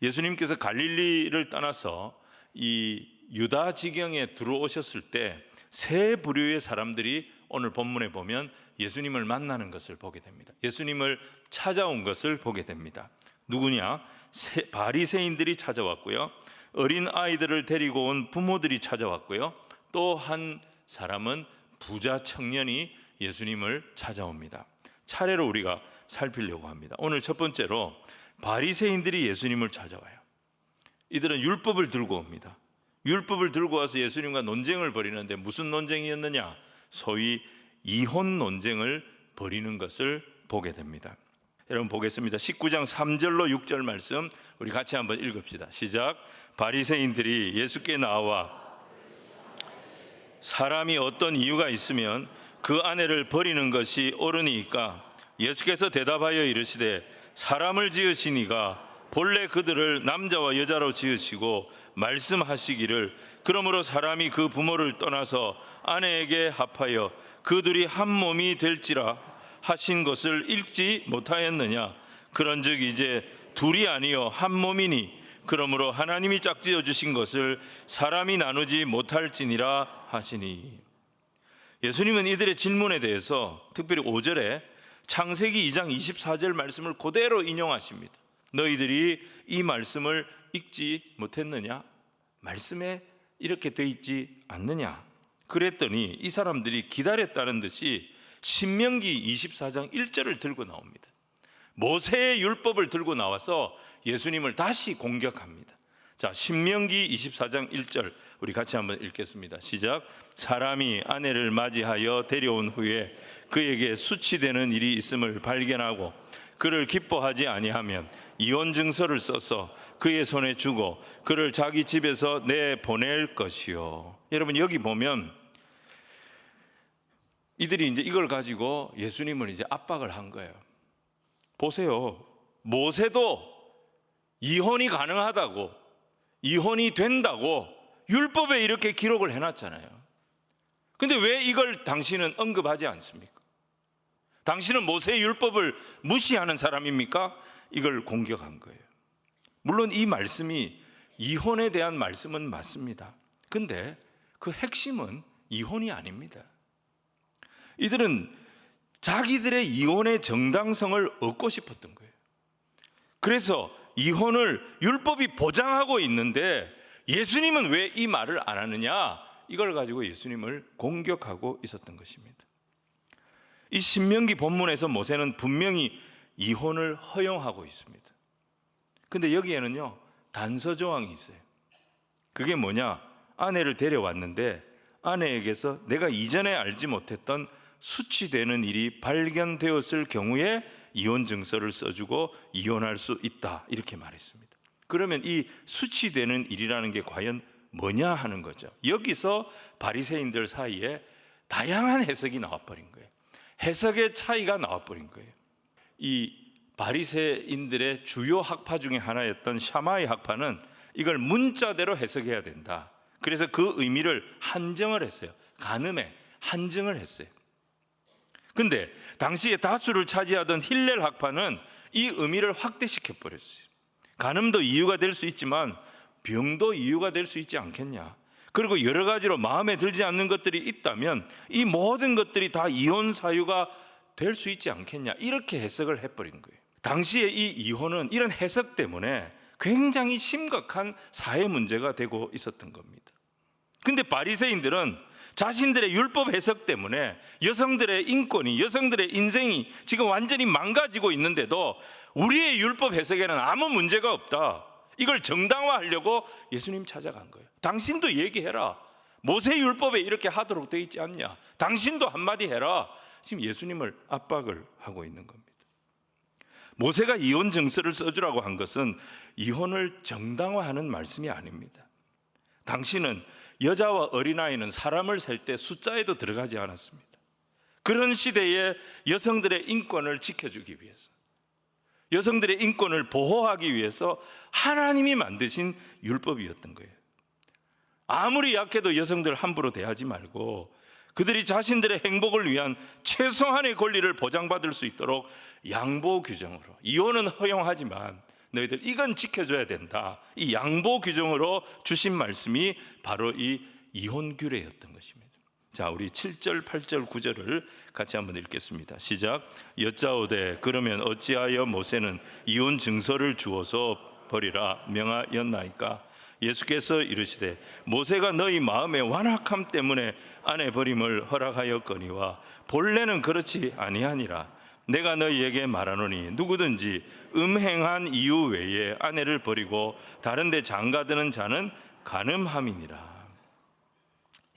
예수님께서 갈릴리를 떠나서 이 유다 지경에 들어오셨을 때 세 부류의 사람들이 오늘 본문에 보면 예수님을 만나는 것을 보게 됩니다. 예수님을 찾아온 것을 보게 됩니다. 누구냐? 바리새인들이 찾아왔고요, 어린 아이들을 데리고 온 부모들이 찾아왔고요, 또 한 사람은 부자 청년이 예수님을 찾아옵니다. 차례로 우리가 살피려고 합니다. 오늘 첫 번째로 바리새인들이 예수님을 찾아와요. 이들은 율법을 들고 옵니다. 율법을 들고 와서 예수님과 논쟁을 벌이는데 무슨 논쟁이었느냐? 소위 이혼 논쟁을 벌이는 것을 보게 됩니다. 여러분 보겠습니다. 19장 3절로 6절 말씀 우리 같이 한번 읽읍시다. 시작. 바리새인들이 예수께 나와 사람이 어떤 이유가 있으면 그 아내를 버리는 것이 옳으니까? 예수께서 대답하여 이르시되 사람을 지으시니가 본래 그들을 남자와 여자로 지으시고 말씀하시기를 그러므로 사람이 그 부모를 떠나서 아내에게 합하여 그들이 한 몸이 될지라 하신 것을 읽지 못하였느냐? 그런즉 이제 둘이 아니요 한 몸이니 그러므로 하나님이 짝지어 주신 것을 사람이 나누지 못할지니라 하시니. 예수님은 이들의 질문에 대해서 특별히 5절에 창세기 2장 24절 말씀을 그대로 인용하십니다. 너희들이 이 말씀을 읽지 못했느냐? 말씀에 이렇게 돼 있지 않느냐? 그랬더니 이 사람들이 기다렸다는 듯이 신명기 24장 1절을 들고 나옵니다. 모세의 율법을 들고 나와서 예수님을 다시 공격합니다. 자, 신명기 24장 1절 우리 같이 한번 읽겠습니다. 시작. 사람이 아내를 맞이하여 데려온 후에 그에게 수치되는 일이 있음을 발견하고 그를 기뻐하지 아니하면 이혼 증서를 써서 그의 손에 주고 그를 자기 집에서 내보낼 것이요. 여러분 여기 보면 이들이 이제 이걸 가지고 예수님을 이제 압박을 한 거예요. 보세요. 모세도 이혼이 가능하다고, 이혼이 된다고 율법에 이렇게 기록을 해놨잖아요. 근데 왜 이걸 당신은 언급하지 않습니까? 당신은 모세의 율법을 무시하는 사람입니까? 이걸 공격한 거예요. 물론 이 말씀이 이혼에 대한 말씀은 맞습니다. 근데 그 핵심은 이혼이 아닙니다. 이들은 자기들의 이혼의 정당성을 얻고 싶었던 거예요. 그래서 이혼을 율법이 보장하고 있는데 예수님은 왜 이 말을 안 하느냐? 이걸 가지고 예수님을 공격하고 있었던 것입니다. 이 신명기 본문에서 모세는 분명히 이혼을 허용하고 있습니다. 근데 여기에는요 단서 조항이 있어요. 그게 뭐냐? 아내를 데려왔는데 아내에게서 내가 이전에 알지 못했던 수치되는 일이 발견되었을 경우에 이혼 증서를 써주고 이혼할 수 있다, 이렇게 말했습니다. 그러면 이 수치되는 일이라는 게 과연 뭐냐 하는 거죠. 여기서 바리새인들 사이에 다양한 해석이 나와버린 거예요. 해석의 차이가 나와버린 거예요. 이 바리새인들의 주요 학파 중에 하나였던 샤마이 학파는 이걸 문자대로 해석해야 된다. 그래서 그 의미를 한정을 했어요. 간음에 한정을 했어요. 근데 당시에 다수를 차지하던 힐렐 학파는 이 의미를 확대시켜 버렸어요. 간음도 이유가 될 수 있지만 병도 이유가 될 수 있지 않겠냐. 그리고 여러 가지로 마음에 들지 않는 것들이 있다면 이 모든 것들이 다 이혼 사유가 될 수 있지 않겠냐, 이렇게 해석을 해버린 거예요. 당시에 이 이혼은 이런 해석 때문에 굉장히 심각한 사회 문제가 되고 있었던 겁니다. 근데 바리새인들은 자신들의 율법 해석 때문에 여성들의 인권이, 여성들의 인생이 지금 완전히 망가지고 있는데도 우리의 율법 해석에는 아무 문제가 없다, 이걸 정당화하려고 예수님 찾아간 거예요. 당신도 얘기해라. 모세 율법에 이렇게 하도록 되어 있지 않냐? 당신도 한마디 해라. 지금 예수님을 압박을 하고 있는 겁니다. 모세가 이혼 증서를 써주라고 한 것은 이혼을 정당화하는 말씀이 아닙니다. 당신은 여자와 어린아이는 사람을 셀 때 숫자에도 들어가지 않았습니다. 그런 시대에 여성들의 인권을 지켜주기 위해서, 여성들의 인권을 보호하기 위해서 하나님이 만드신 율법이었던 거예요. 아무리 약해도 여성들 함부로 대하지 말고 그들이 자신들의 행복을 위한 최소한의 권리를 보장받을 수 있도록 양보 규정으로, 이혼은 허용하지만 너희들 이건 지켜줘야 된다. 이 양보 규정으로 주신 말씀이 바로 이 이혼 규례였던 것입니다. 자, 우리 7절, 8절, 9절을 같이 한번 읽겠습니다. 시작. 여짜오되 그러면 어찌하여 모세는 이혼 증서를 주어서 버리라 명하였나이까? 예수께서 이르시되 모세가 너희 마음의 완악함 때문에 아내 버림을 허락하였거니와 본래는 그렇지 아니하니라. 내가 너희에게 말하노니 누구든지 음행한 이유 외에 아내를 버리고 다른 데 장가드는 자는 간음함이니라.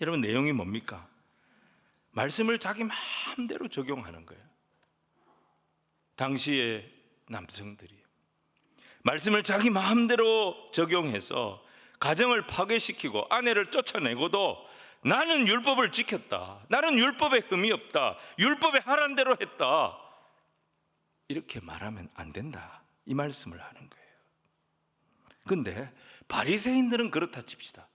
여러분, 내용이 뭡니까? 말씀을 자기 마음대로 적용하는 거예요. 당시의 남성들이 말씀을 자기 마음대로 적용해서 가정을 파괴시키고 아내를 쫓아내고도 나는 율법을 지켰다, 나는 율법에 흠이 없다, 율법에 하란 대로 했다, 이렇게 말하면 안 된다, 이 말씀을 하는 거예요. 근데 바리새인들은 그렇다 칩시다.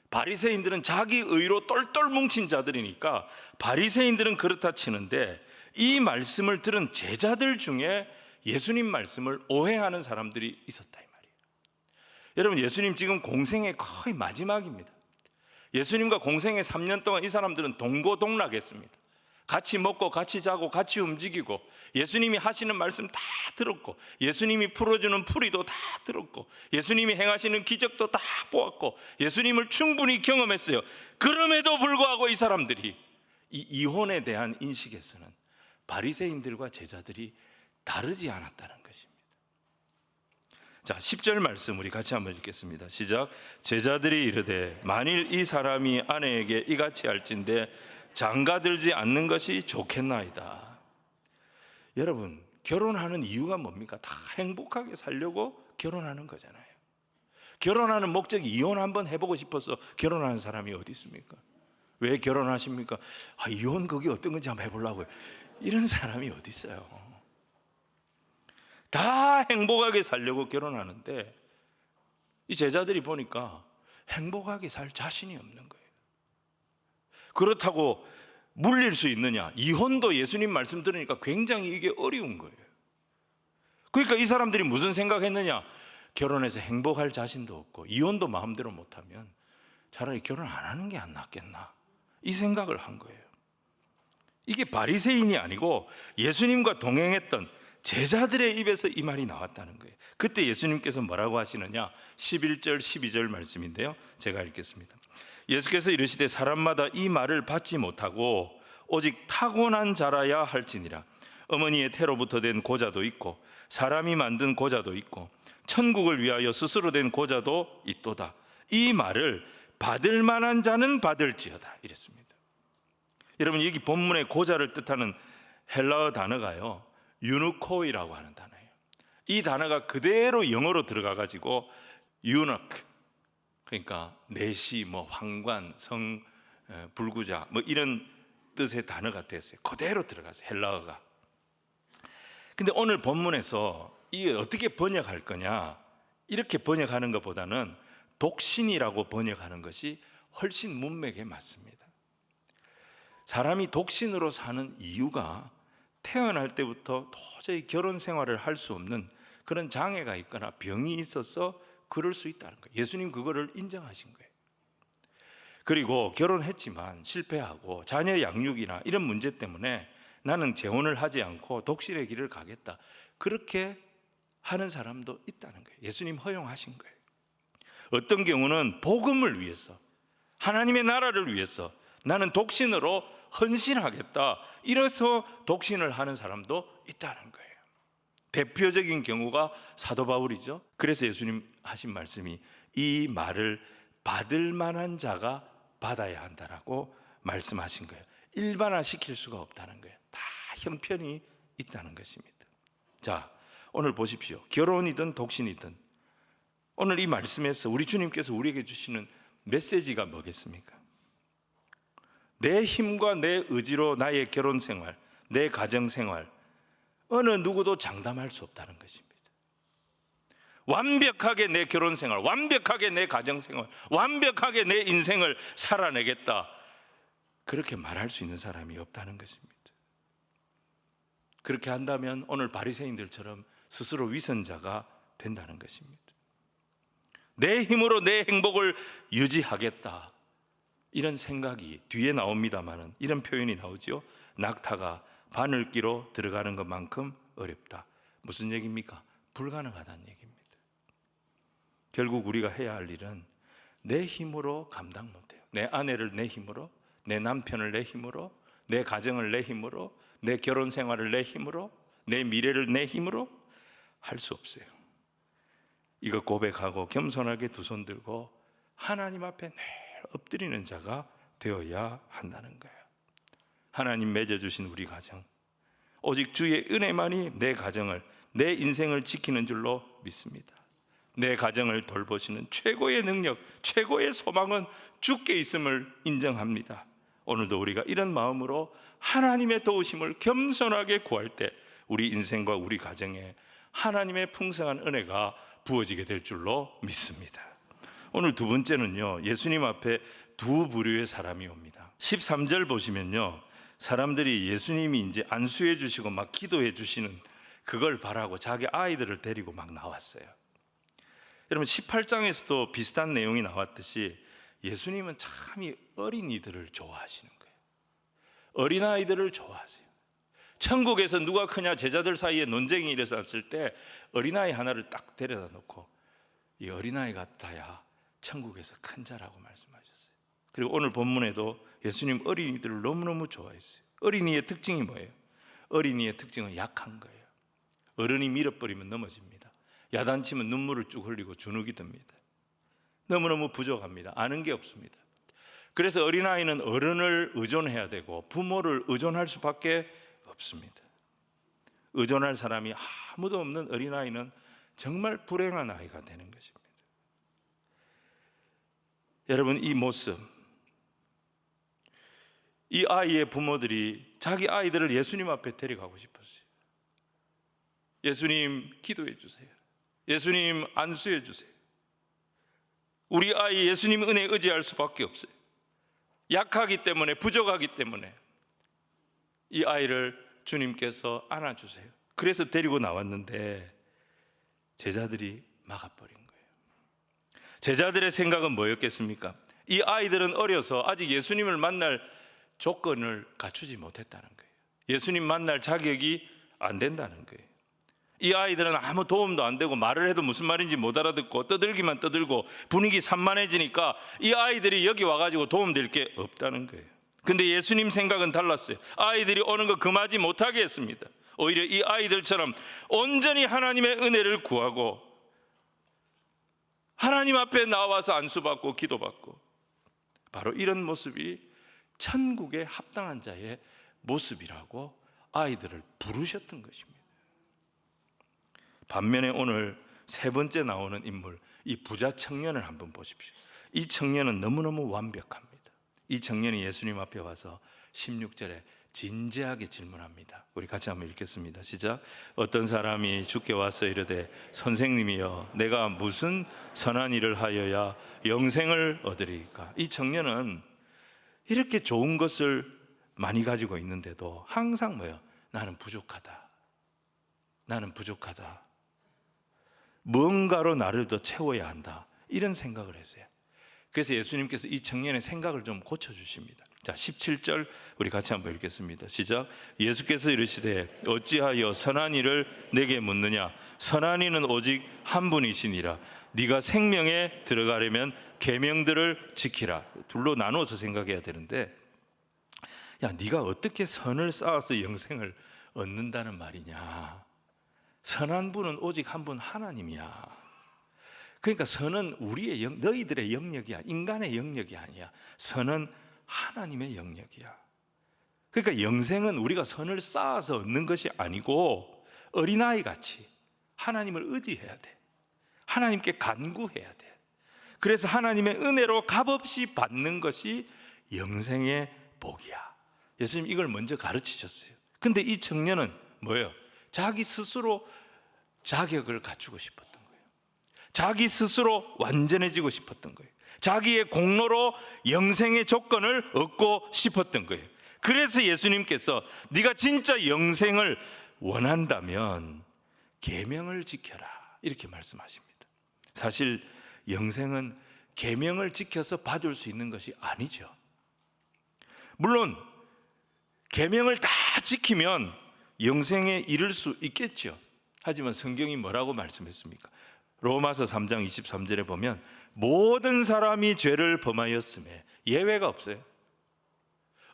바리새인들은 자기 의로 똘똘 뭉친 자들이니까 바리새인들은 그렇다 치는데, 이 말씀을 들은 제자들 중에 예수님 말씀을 오해하는 사람들이 있었다 이 말이에요. 여러분, 예수님 지금 공생의 거의 마지막입니다. 예수님과 공생의 3년 동안 이 사람들은 동고동락했습니다. 같이 먹고 같이 자고 같이 움직이고, 예수님이 하시는 말씀 다 들었고, 예수님이 풀어주는 풀이도 다 들었고, 예수님이 행하시는 기적도 다 보았고, 예수님을 충분히 경험했어요. 그럼에도 불구하고 이 사람들이 이 이혼에 대한 인식에서는 바리새인들과 제자들이 다르지 않았다는 것입니다. 자, 10절 말씀 우리 같이 한번 읽겠습니다. 시작. 제자들이 이르되 만일 이 사람이 아내에게 이같이 할진대 장가들지 않는 것이 좋겠나이다. 여러분, 결혼하는 이유가 뭡니까? 다 행복하게 살려고 결혼하는 거잖아요. 결혼하는 목적이 이혼 한번 해보고 싶어서 결혼하는 사람이 어디 있습니까? 왜 결혼하십니까? 이혼 그게 어떤 건지 한번 해보려고요. 이런 사람이 어디 있어요? 다 행복하게 살려고 결혼하는데 이 제자들이 보니까 행복하게 살 자신이 없는 거예요. 그렇다고 물릴 수 있느냐? 이혼도 예수님 말씀 들으니까 굉장히 이게 어려운 거예요. 그러니까 이 사람들이 무슨 생각했느냐? 결혼해서 행복할 자신도 없고 이혼도 마음대로 못하면 차라리 결혼 안 하는 게 안 낫겠나? 이 생각을 한 거예요. 이게 바리새인이 아니고 예수님과 동행했던 제자들의 입에서 이 말이 나왔다는 거예요. 그때 예수님께서 뭐라고 하시느냐? 11절 12절 말씀인데요, 제가 읽겠습니다. 예수께서 이르시되 사람마다 이 말을 받지 못하고 오직 타고난 자라야 할지니라. 어머니의 태로부터 된 고자도 있고 사람이 만든 고자도 있고 천국을 위하여 스스로 된 고자도 있도다. 이 말을 받을 만한 자는 받을지어다, 이랬습니다. 여러분, 여기 본문의 고자를 뜻하는 헬라어 단어가요, 유누코이라고 하는 단어예요. 이 단어가 그대로 영어로 들어가 가지고 유너크, 그러니까 내시, 황관, 성, 불구자 이런 뜻의 단어가 됐어요. 그대로 들어가서 헬라어가. 근데 오늘 본문에서 이게 어떻게 번역할 거냐, 이렇게 번역하는 것보다는 독신이라고 번역하는 것이 훨씬 문맥에 맞습니다. 사람이 독신으로 사는 이유가 태어날 때부터 도저히 결혼 생활을 할 수 없는 그런 장애가 있거나 병이 있어서 그럴 수 있다는 거예요. 예수님 그거를 인정하신 거예요. 그리고 결혼했지만 실패하고 자녀 양육이나 이런 문제 때문에 나는 재혼을 하지 않고 독신의 길을 가겠다, 그렇게 하는 사람도 있다는 거예요. 예수님 허용하신 거예요. 어떤 경우는 복음을 위해서, 하나님의 나라를 위해서 나는 독신으로 헌신하겠다, 이래서 독신을 하는 사람도 있다는 거예요. 대표적인 경우가 사도 바울이죠. 그래서 예수님 하신 말씀이 이 말을 받을 만한 자가 받아야 한다라고 말씀하신 거예요. 일반화시킬 수가 없다는 거예요. 다 형편이 있다는 것입니다. 자, 오늘 보십시오. 결혼이든 독신이든 오늘 이 말씀에서 우리 주님께서 우리에게 주시는 메시지가 뭐겠습니까? 내 힘과 내 의지로 나의 결혼 생활, 내 가정 생활, 어느 누구도 장담할 수 없다는 것입니다. 완벽하게 내 결혼 생활, 완벽하게 내 가정 생활, 완벽하게 내 인생을 살아내겠다, 그렇게 말할 수 있는 사람이 없다는 것입니다. 그렇게 한다면 오늘 바리새인들처럼 스스로 위선자가 된다는 것입니다. 내 힘으로 내 행복을 유지하겠다, 이런 생각이 뒤에 나옵니다마는 이런 표현이 나오죠. 낙타가 바늘기로 들어가는 것만큼 어렵다. 무슨 얘기입니까? 불가능하다는 얘기입니다. 결국 우리가 해야 할 일은 내 힘으로 감당 못해요. 내 아내를 내 힘으로, 내 남편을 내 힘으로, 내 가정을 내 힘으로, 내 결혼 생활을 내 힘으로, 내 미래를 내 힘으로 할 수 없어요. 이거 고백하고 겸손하게 두 손 들고 하나님 앞에 늘 엎드리는 자가 되어야 한다는 거예요. 하나님 맺어주신 우리 가정, 오직 주의 은혜만이 내 가정을, 내 인생을 지키는 줄로 믿습니다. 내 가정을 돌보시는 최고의 능력, 최고의 소망은 주께 있음을 인정합니다. 오늘도 우리가 이런 마음으로 하나님의 도우심을 겸손하게 구할 때 우리 인생과 우리 가정에 하나님의 풍성한 은혜가 부어지게 될 줄로 믿습니다. 오늘 두 번째는요, 예수님 앞에 두 부류의 사람이 옵니다. 13절 보시면요, 사람들이 예수님이 이제 안수해 주시고 막 기도해 주시는 그걸 바라고 자기 아이들을 데리고 막 나왔어요. 여러분 18장에서도 비슷한 내용이 나왔듯이 예수님은 참 이 어린이들을 좋아하시는 거예요. 어린아이들을 좋아하세요. 천국에서 누가 크냐 제자들 사이에 논쟁이 일어났을 때 어린아이 하나를 딱 데려다 놓고 이 어린아이 같아야 천국에서 큰 자라고 말씀하셨어요. 그리고 오늘 본문에도 예수님 어린이들을 너무너무 좋아했어요. 어린이의 특징이 뭐예요? 어린이의 특징은 약한 거예요. 어른이 밀어버리면 넘어집니다. 야단치면 눈물을 쭉 흘리고 주눅이 듭니다. 너무너무 부족합니다. 아는 게 없습니다. 그래서 어린아이는 어른을 의존해야 되고 부모를 의존할 수밖에 없습니다. 의존할 사람이 아무도 없는 어린아이는 정말 불행한 아이가 되는 것입니다. 여러분, 이 모습, 이 아이의 부모들이 자기 아이들을 예수님 앞에 데려가고 싶었어요. 예수님 기도해 주세요. 예수님 안수해 주세요. 우리 아이 예수님 은혜에 의지할 수밖에 없어요. 약하기 때문에, 부족하기 때문에 이 아이를 주님께서 안아주세요. 그래서 데리고 나왔는데 제자들이 막아버린 거예요. 제자들의 생각은 뭐였겠습니까? 이 아이들은 어려서 아직 예수님을 만날 조건을 갖추지 못했다는 거예요. 예수님 만날 자격이 안 된다는 거예요. 이 아이들은 아무 도움도 안 되고 말을 해도 무슨 말인지 못 알아듣고 떠들기만 떠들고 분위기 산만해지니까 이 아이들이 여기 와가지고 도움될 게 없다는 거예요. 근데 예수님 생각은 달랐어요. 아이들이 오는 거 금하지 못하게 했습니다. 오히려 이 아이들처럼 온전히 하나님의 은혜를 구하고 하나님 앞에 나와서 안수받고 기도받고, 바로 이런 모습이 천국에 합당한 자의 모습이라고 아이들을 부르셨던 것입니다. 반면에 오늘 세 번째 나오는 인물, 이 부자 청년을 한번 보십시오. 이 청년은 너무너무 완벽합니다. 이 청년이 예수님 앞에 와서 16절에 진지하게 질문합니다. 우리 같이 한번 읽겠습니다. 시작. 어떤 사람이 주께 와서 이르되 선생님이여 내가 무슨 선한 일을 하여야 영생을 얻으리까? 이 청년은 이렇게 좋은 것을 많이 가지고 있는데도 항상 뭐예요? 나는 부족하다. 나는 부족하다. 뭔가로 나를 더 채워야 한다. 이런 생각을 했어요. 그래서 예수님께서 이 청년의 생각을 좀 고쳐주십니다. 자, 17절 우리 같이 한번 읽겠습니다. 시작. 예수께서 이르시되 어찌하여 선한 일을 내게 묻느냐? 선한 이는 오직 한 분이시니라. 네가 생명에 들어가려면 계명들을 지키라. 둘로 나누어서 생각해야 되는데, 야, 네가 어떻게 선을 쌓아서 영생을 얻는다는 말이냐? 선한 분은 오직 한 분 하나님이야. 그러니까 선은 우리의 너희들의 영역이야. 인간의 영역이 아니야. 선은 하나님의 영역이야. 그러니까 영생은 우리가 선을 쌓아서 얻는 것이 아니고 어린아이 같이 하나님을 의지해야 돼. 하나님께 간구해야 돼. 그래서 하나님의 은혜로 값없이 받는 것이 영생의 복이야. 예수님 이걸 먼저 가르치셨어요. 근데 이 청년은 뭐예요? 자기 스스로 자격을 갖추고 싶었던 거예요. 자기 스스로 완전해지고 싶었던 거예요. 자기의 공로로 영생의 조건을 얻고 싶었던 거예요. 그래서 예수님께서 네가 진짜 영생을 원한다면 계명을 지켜라. 이렇게 말씀하십니다. 사실 영생은 계명을 지켜서 받을 수 있는 것이 아니죠. 물론 계명을 다 지키면 영생에 이를 수 있겠죠. 하지만 성경이 뭐라고 말씀했습니까? 로마서 3장 23절에 보면 모든 사람이 죄를 범하였음에 예외가 없어요.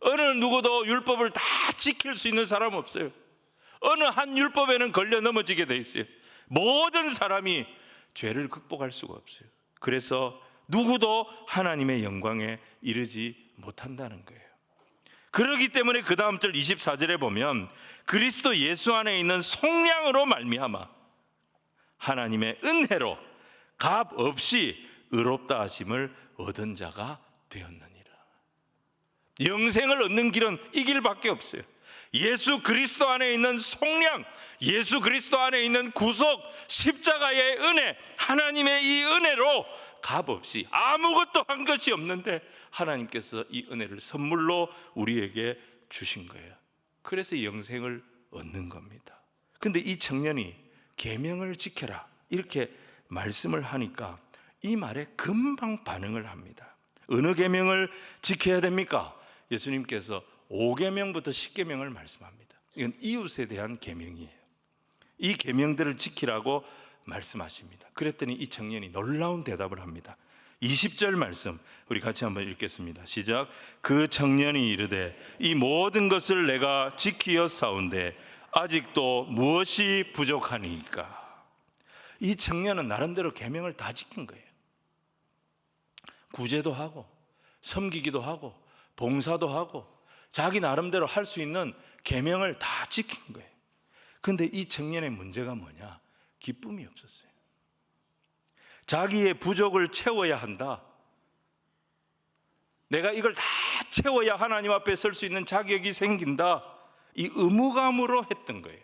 어느 누구도 율법을 다 지킬 수 있는 사람 없어요. 어느 한 율법에는 걸려 넘어지게 돼 있어요. 모든 사람이 죄를 극복할 수가 없어요. 그래서 누구도 하나님의 영광에 이르지 못한다는 거예요. 그렇기 때문에 그 다음 절 24절에 보면 그리스도 예수 안에 있는 속량으로 말미암아 하나님의 은혜로 값 없이 의롭다 하심을 얻은 자가 되었느니라. 영생을 얻는 길은 이 길밖에 없어요. 예수 그리스도 안에 있는 속량, 예수 그리스도 안에 있는 구속, 십자가의 은혜, 하나님의 이 은혜로 값없이 아무것도 한 것이 없는데 하나님께서 이 은혜를 선물로 우리에게 주신 거예요. 그래서 영생을 얻는 겁니다. 근데 이 청년이 계명을 지켜라 이렇게 말씀을 하니까 이 말에 금방 반응을 합니다. 어느 계명을 지켜야 됩니까? 예수님께서 5계명부터 10계명을 말씀합니다. 이건 이웃에 대한 계명이에요. 이 계명들을 지키라고 말씀하십니다. 그랬더니 이 청년이 놀라운 대답을 합니다. 20절 말씀 우리 같이 한번 읽겠습니다. 시작. 그 청년이 이르되 이 모든 것을 내가 지키었사온데 아직도 무엇이 부족하니까? 이 청년은 나름대로 계명을 다 지킨 거예요. 구제도 하고 섬기기도 하고 봉사도 하고 자기 나름대로 할 수 있는 계명을 다 지킨 거예요. 그런데 이 청년의 문제가 뭐냐? 기쁨이 없었어요. 자기의 부족을 채워야 한다. 내가 이걸 다 채워야 하나님 앞에 설 수 있는 자격이 생긴다. 이 의무감으로 했던 거예요.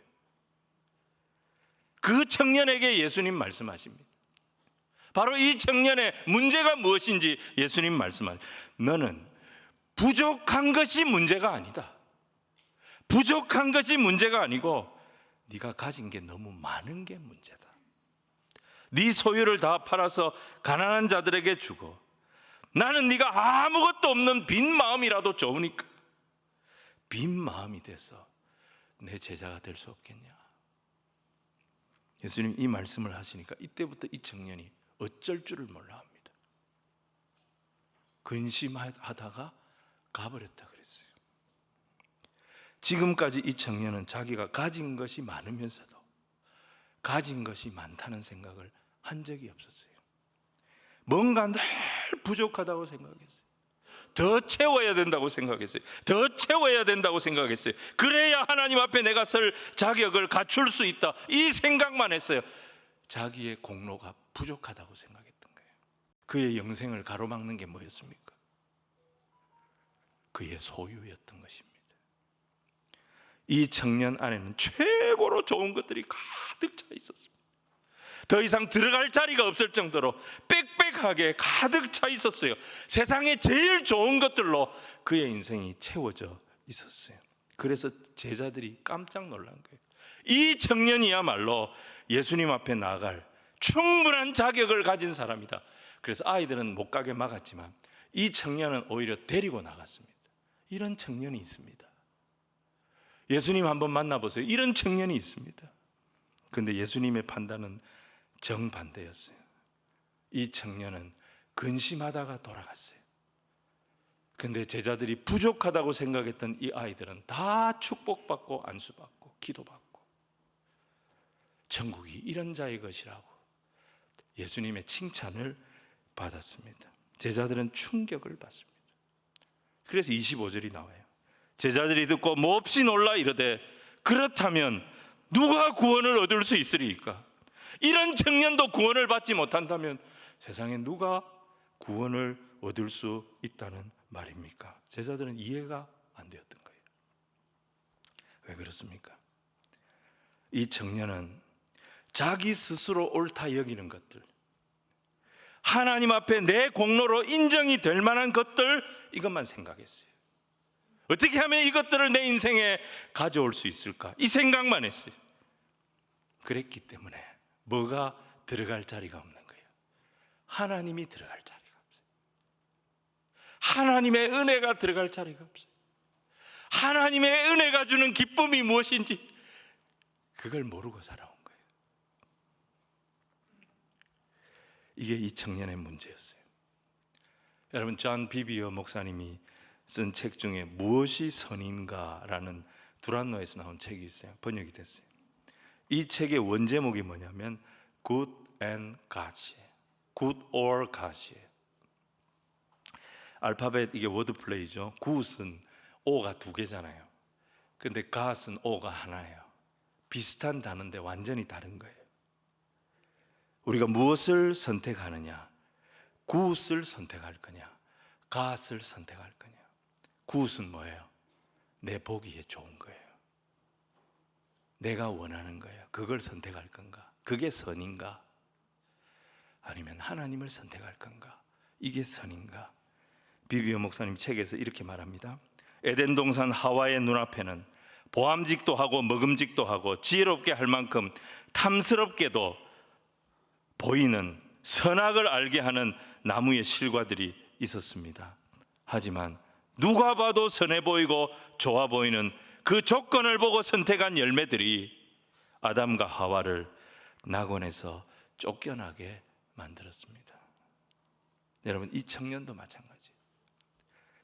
그 청년에게 예수님 말씀하십니다. 바로 이 청년의 문제가 무엇인지 예수님 말씀하십니다. 너는 부족한 것이 문제가 아니다. 부족한 것이 문제가 아니고 네가 가진 게 너무 많은 게 문제다. 네 소유를 다 팔아서 가난한 자들에게 주고 나는 네가 아무것도 없는 빈 마음이라도 좋으니까 빈 마음이 돼서 내 제자가 될 수 없겠냐. 예수님 이 말씀을 하시니까 이때부터 이 청년이 어쩔 줄을 몰라 합니다. 근심하다가 가버렸다 그랬어요. 지금까지 이 청년은 자기가 가진 것이 많으면서도 가진 것이 많다는 생각을 한 적이 없었어요. 뭔가 늘 부족하다고 생각했어요. 더 채워야 된다고 생각했어요. 더 채워야 된다고 생각했어요. 그래야 하나님 앞에 내가 설 자격을 갖출 수 있다. 이 생각만 했어요. 자기의 공로가 부족하다고 생각했던 거예요. 그의 영생을 가로막는 게 뭐였습니까? 그의 소유였던 것입니다. 이 청년 안에는 최고로 좋은 것들이 가득 차 있었습니다. 더 이상 들어갈 자리가 없을 정도로 빽빽하게 가득 차 있었어요. 세상에 제일 좋은 것들로 그의 인생이 채워져 있었어요. 그래서 제자들이 깜짝 놀란 거예요. 이 청년이야말로 예수님 앞에 나아갈 충분한 자격을 가진 사람이다. 그래서 아이들은 못 가게 막았지만 이 청년은 오히려 데리고 나갔습니다. 이런 청년이 있습니다. 예수님 한번 만나보세요. 이런 청년이 있습니다. 그런데 예수님의 판단은 정반대였어요. 이 청년은 근심하다가 돌아갔어요. 그런데 제자들이 부족하다고 생각했던 이 아이들은 다 축복받고 안수받고 기도받고 천국이 이런 자의 것이라고 예수님의 칭찬을 받았습니다. 제자들은 충격을 받습니다. 그래서 25절이 나와요. 제자들이 듣고 몹시 놀라 이르되 그렇다면 누가 구원을 얻을 수 있으리까? 이런 청년도 구원을 받지 못한다면 세상에 누가 구원을 얻을 수 있다는 말입니까? 제자들은 이해가 안 되었던 거예요. 왜 그렇습니까? 이 청년은 자기 스스로 옳다 여기는 것들, 하나님 앞에 내 공로로 인정이 될 만한 것들, 이것만 생각했어요. 어떻게 하면 이것들을 내 인생에 가져올 수 있을까? 이 생각만 했어요. 그랬기 때문에 뭐가 들어갈 자리가 없는 거예요. 하나님이 들어갈 자리가 없어요. 하나님의 은혜가 들어갈 자리가 없어요. 하나님의 은혜가 주는 기쁨이 무엇인지 그걸 모르고 살아온 거예요. 이게 이 청년의 문제였어요. 여러분, 존 비비어 목사님이 쓴 책 중에 무엇이 선인가라는 두란노에서 나온 책이 있어요. 번역이 됐어요. 이 책의 원제목이 뭐냐면 Good and God이에요. Good or God이에요. 알파벳 이게 워드플레이죠. Good은 O가 두 개잖아요. 근데 God은 O가 하나예요. 비슷한 단어인데 완전히 다른 거예요. 우리가 무엇을 선택하느냐? Good을 선택할 거냐? God을 선택할 거냐? Good은 뭐예요? 내 보기에 좋은 거예요. 내가 원하는 거예요. 그걸 선택할 건가? 그게 선인가? 아니면 하나님을 선택할 건가? 이게 선인가? 비비어 목사님 책에서 이렇게 말합니다. 에덴 동산 하와의 눈앞에는 보암직도 하고 먹음직도 하고 지혜롭게 할 만큼 탐스럽게도 보이는 선악을 알게 하는 나무의 실과들이 있었습니다. 하지만 누가 봐도 선해 보이고 좋아 보이는 그 조건을 보고 선택한 열매들이 아담과 하와를 낙원에서 쫓겨나게 만들었습니다. 여러분, 이 청년도 마찬가지예요.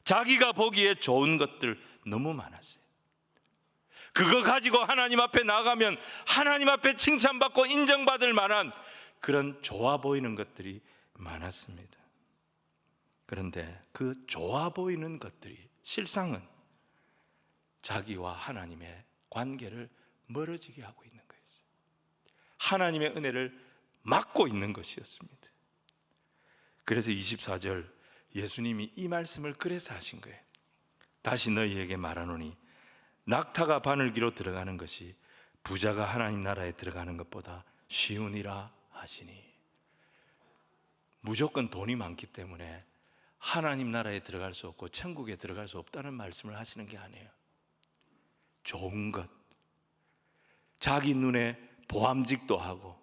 자기가 보기에 좋은 것들 너무 많았어요. 그거 가지고 하나님 앞에 나가면 하나님 앞에 칭찬받고 인정받을 만한 그런 좋아 보이는 것들이 많았습니다. 그런데 그 좋아 보이는 것들이 실상은 자기와 하나님의 관계를 멀어지게 하고 있는 거예요. 하나님의 은혜를 막고 있는 것이었습니다. 그래서 24절 예수님이 이 말씀을 그래서 하신 거예요. 다시 너희에게 말하노니 낙타가 바늘기로 들어가는 것이 부자가 하나님 나라에 들어가는 것보다 쉬우니라 하시니, 무조건 돈이 많기 때문에 하나님 나라에 들어갈 수 없고 천국에 들어갈 수 없다는 말씀을 하시는 게 아니에요. 좋은 것, 자기 눈에 보암직도 하고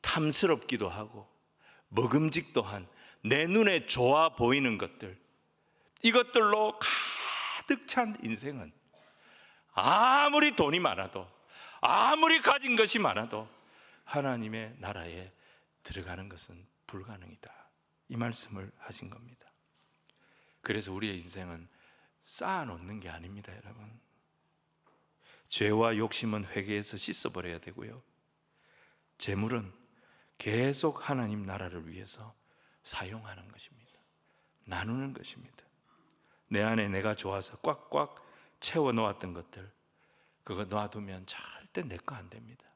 탐스럽기도 하고 먹음직도 한 내 눈에 좋아 보이는 것들, 이것들로 가득 찬 인생은 아무리 돈이 많아도 아무리 가진 것이 많아도 하나님의 나라에 들어가는 것은 불가능이다, 이 말씀을 하신 겁니다. 그래서 우리의 인생은 쌓아놓는 게 아닙니다, 여러분. 죄와 욕심은 회개해서 씻어버려야 되고요, 재물은 계속 하나님 나라를 위해서 사용하는 것입니다. 나누는 것입니다. 내 안에 내가 좋아서 꽉꽉 채워 놓았던 것들, 그거 놔두면 절대 내 거 안 됩니다.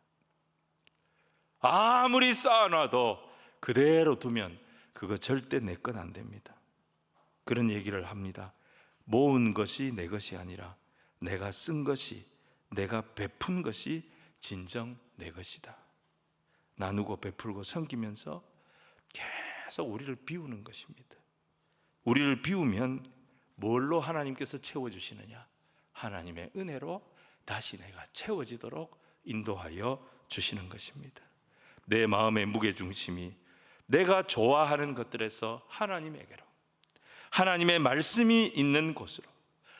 아무리 쌓아놔도 그대로 두면 그거 절대 내 건 안 됩니다. 그런 얘기를 합니다. 모은 것이 내 것이 아니라 내가 쓴 것이, 내가 베푼 것이 진정 내 것이다. 나누고 베풀고 섬기면서 계속 우리를 비우는 것입니다. 우리를 비우면 뭘로 하나님께서 채워주시느냐? 하나님의 은혜로 다시 내가 채워지도록 인도하여 주시는 것입니다. 내 마음의 무게중심이 내가 좋아하는 것들에서 하나님에게로, 하나님의 말씀이 있는 곳으로,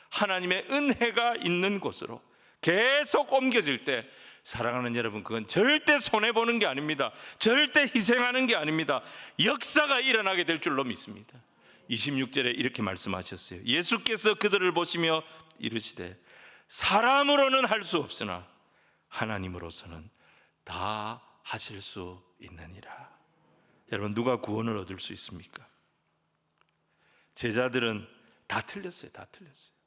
하나님의 은혜가 있는 곳으로 계속 옮겨질 때, 사랑하는 여러분, 그건 절대 손해보는 게 아닙니다. 절대 희생하는 게 아닙니다. 역사가 일어나게 될 줄로 믿습니다. 26절에 이렇게 말씀하셨어요. 예수께서 그들을 보시며 이르시되 사람으로는 할 수 없으나 하나님으로서는 다 하실 수 있느니라. 여러분, 누가 구원을 얻을 수 있습니까? 제자들은 다 틀렸어요. 다 틀렸어요.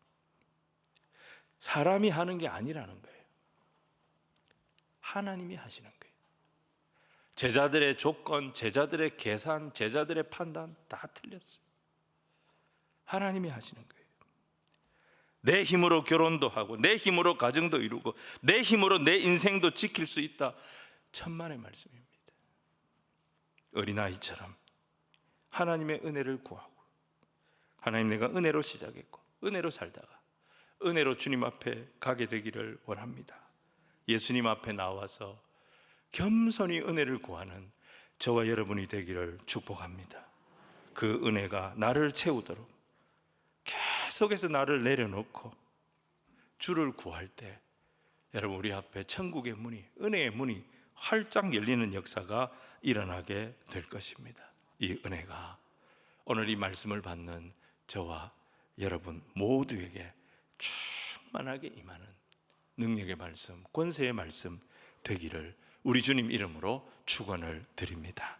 사람이 하는 게 아니라는 거예요. 하나님이 하시는 거예요. 제자들의 조건, 제자들의 계산, 제자들의 판단 다 틀렸어요. 하나님이 하시는 거예요. 내 힘으로 결혼도 하고 내 힘으로 가정도 이루고 내 힘으로 내 인생도 지킬 수 있다, 천만의 말씀입니다. 어린아이처럼 하나님의 은혜를 구하고, 하나님, 내가 은혜로 시작했고 은혜로 살다가 은혜로 주님 앞에 가게 되기를 원합니다. 예수님 앞에 나와서 겸손히 은혜를 구하는 저와 여러분이 되기를 축복합니다. 그 은혜가 나를 채우도록 계속해서 나를 내려놓고 주를 구할 때 여러분 우리 앞에 천국의 문이, 은혜의 문이 활짝 열리는 역사가 일어나게 될 것입니다. 이 은혜가 오늘 이 말씀을 받는 저와 여러분 모두에게 충만하게 임하는 능력의 말씀, 권세의 말씀 되기를 우리 주님 이름으로 축원을 드립니다.